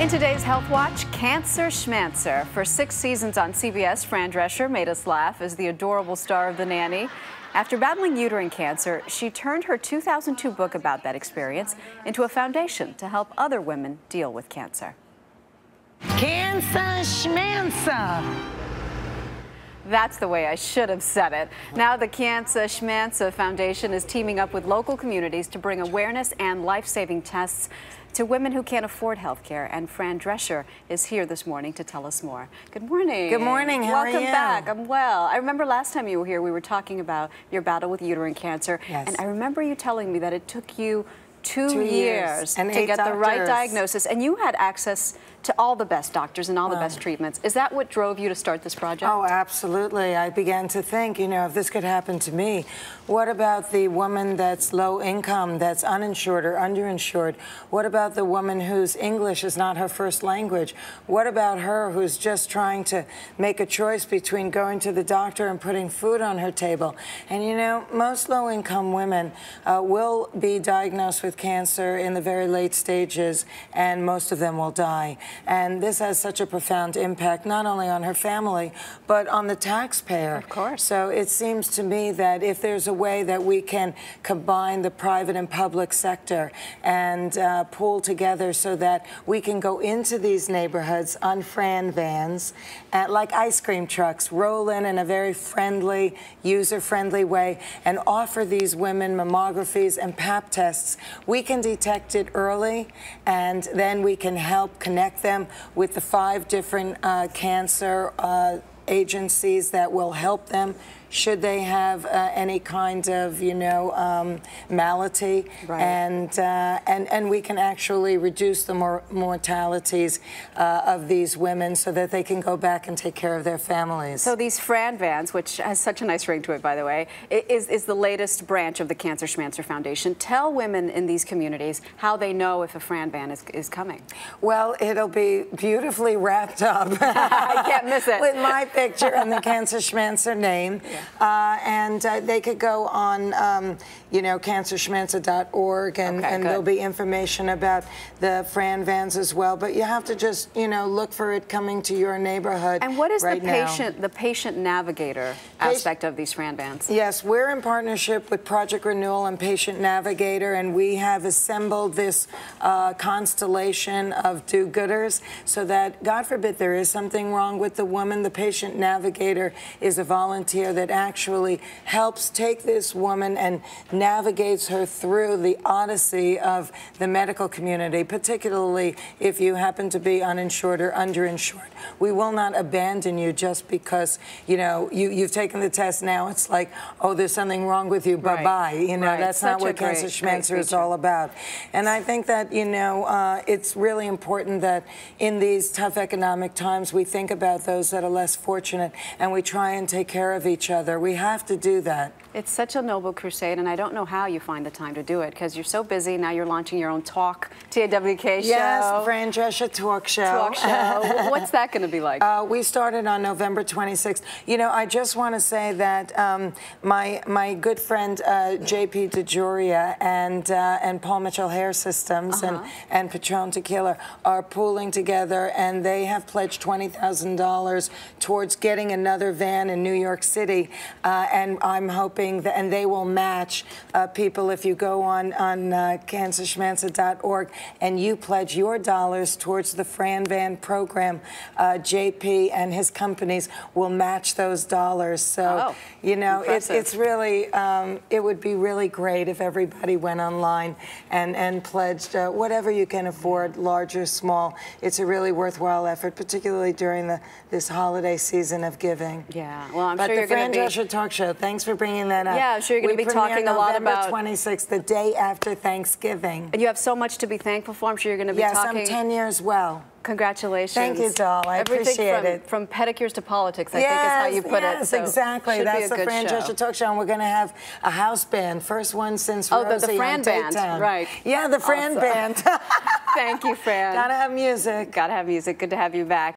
In today's Health Watch, Cancer Schmancer. For 6 seasons on CBS, Fran Drescher made us laugh as the adorable star of The Nanny. After battling uterine cancer, she turned her 2002 book about that experience into a foundation to help other women deal with cancer. Cancer Schmancer. That's the way I should have said it. Now the Cancer Schmancer Foundation is teaming up with local communities to bring awareness and life-saving tests to women who can't afford health care. And Fran Drescher is here this morning to tell us more. Good morning. Good morning. How are you? Welcome back. I'm well. I remember last time you were here, we were talking about your battle with uterine cancer. Yes. And I remember you telling me that it took you 2 years and to get doctors. the right diagnosis, and you had access to all the best doctors and all the best treatments. Is that what drove you to start this project? Oh, absolutely. I began to think, you know, if this could happen to me, what about the woman that's low income, that's uninsured or underinsured? What about the woman whose English is not her first language? What about her who's just trying to make a choice between going to the doctor and putting food on her table? And you know, most low income women will be diagnosed with cancer in the very late stages, and most of them will die. And this has such a profound impact, not only on her family, but on the taxpayer. Of course. So it seems to me that if there's a way that we can combine the private and public sector and pool together so that we can go into these neighborhoods on Fran vans, like ice cream trucks, roll in a very friendly, user-friendly way, and offer these women mammographies and pap tests, we can detect it early, and then we can help connect them with the 5 different cancer agencies that will help them should they have any kind of, you know, malady, right. And we can actually reduce the mortalities of these women so that they can go back and take care of their families. So these Fran vans, which has such a nice ring to it, by the way, is the latest branch of the Cancer Schmancer Foundation. Tell women in these communities how they know if a Fran van is coming. Well, it'll be beautifully wrapped up. I can't miss it. With my picture and the Cancer Schmancer name. Yeah. And they could go on, you know, cancerschmancer.org, and there'll be information about the Fran vans as well. But you have to just, you know, look for it coming to your neighborhood. And what is right the patient navigator aspect of these Fran vans? Yes, we're in partnership with Project Renewal and Patient Navigator, and we have assembled this constellation of do-gooders so that, God forbid, there is something wrong with the woman. The Patient Navigator is a volunteer that actually helps take this woman and navigates her through the odyssey of the medical community, particularly if you happen to be uninsured or underinsured. We will not abandon you just because, you know, you've taken the test. Now it's like, oh, there's something wrong with you, bye-bye. You know, that's not what Cancer Schmancer is all about. And I think that, you know, it's really important that in these tough economic times we think about those that are less fortunate and we try and take care of each other. We have to do that. It's such a noble crusade, and I don't know how you find the time to do it because you're so busy. Now you're launching your own talk, TAWK show. Yes, Fran Drescher Talk Show. Talk show. What's that going to be like? We started on November 26th. You know, I just want to say that my good friend JP DeJuria and Paul Mitchell Hair Systems and Patron Tequila are pooling together, and they have pledged $20,000 towards getting another van in New York City, and I'm hoping that, and they will match people if you go on cancerschmancer.org and you pledge your dollars towards the Fran Van program. JP and his companies will match those dollars. So, you know, it's really, it would be really great if everybody went online and pledged whatever you can afford, large or small. It's a really worthwhile effort, particularly during this holiday season of giving. Yeah, well, I'm sure you're going to be... Fran Drescher Talk Show, thanks for bringing that up. Yeah, I'm sure you're going to be talking a lot about... November 26th, the day after Thanksgiving. And you have so much to be thankful for. I'm sure you're going to be talking... Yes, I'm 10 years well. Congratulations. Thank you, doll. I appreciate it. From pedicures to politics, I think is how you put it. Yes, exactly. That's the Fran Drescher Talk Show, and we're going to have a house band. First one since Rosie the Fran Band, right. Yeah, the Fran Band. Thank you, Fran. Gotta have music. Gotta have music. Good to have you back.